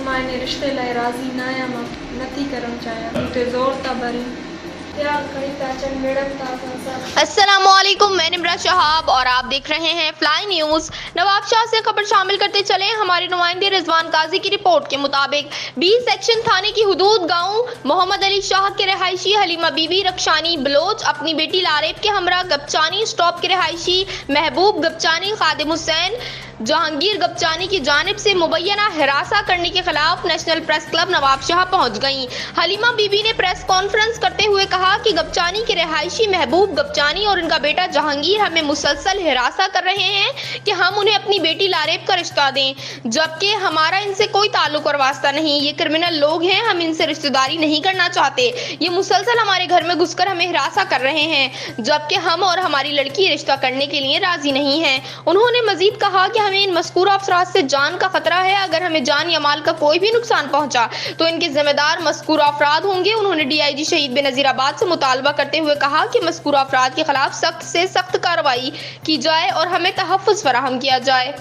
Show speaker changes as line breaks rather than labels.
मायने रिश्ते लाइ राज़ी न आहियां, मां नथी करणु चाहियां, मूं ते ज़ोर था भरियूं, प्यार करी था अचनि, मिड़नि था असां।
अस्सलामुअलैकुम, मैं निम्रा शहाब और आप देख रहे हैं फ्लाई न्यूज। नवाबशाह से खबर शामिल करते चले। हमारे नुमाइंदे रिजवान काजी की रिपोर्ट के मुताबिक 20 सेक्शन थाने की हुदूद गांव मोहम्मद अली शाह के रहायशी हलीमा बीबी रक्षानी बलोच अपनी बेटी लारेब के हमरा गपचानी स्टॉप के रहायशी महबूब गपचानी खादिम हुसैन जहांगीर गपचानी की जानिब से मुबैना हिरासा करने के खिलाफ नेशनल प्रेस क्लब नवाबशाह पहुंच गईं। हलीमा बीबी ने प्रेस कॉन्फ्रेंस करते हुए कहा कि गपचानी के रहायशी महबूब गपचानी और इनका बेटा जहांगीर हमें मुसलसल हिरासा कर रहे हैं कि हम उन्हें अपनी बेटी लारेब का रिश्ता दें, जबकि हमारा इनसे कोई ताल्लुक और वास्ता नहीं। ये क्रिमिनल लोग हैं, हम इनसे रिश्तेदारी नहीं करना चाहते। ये मुसलसल हमारे घर में घुसकर हमें हिरासा कर रहे हैं, जबकि हम और हमारी लड़की रिश्ता करने के लिए राजी नहीं है। उन्होंने मजीद कहा कि हमें इन मज़कूर अफराद से जान का खतरा है। अगर हमें जान या माल का कोई भी नुकसान पहुंचा तो इनके जिम्मेदार मज़कूर अफराद होंगे। उन्होंने DIG शहीद बेनज़ीराबाद से मुतालबा करते हुए कहा कि मज़कूर अफराद के खिलाफ सख्त से सख्त कार्रवाई की जाए और हमें तहफ़्फ़ुज़ फराहम किया जाए।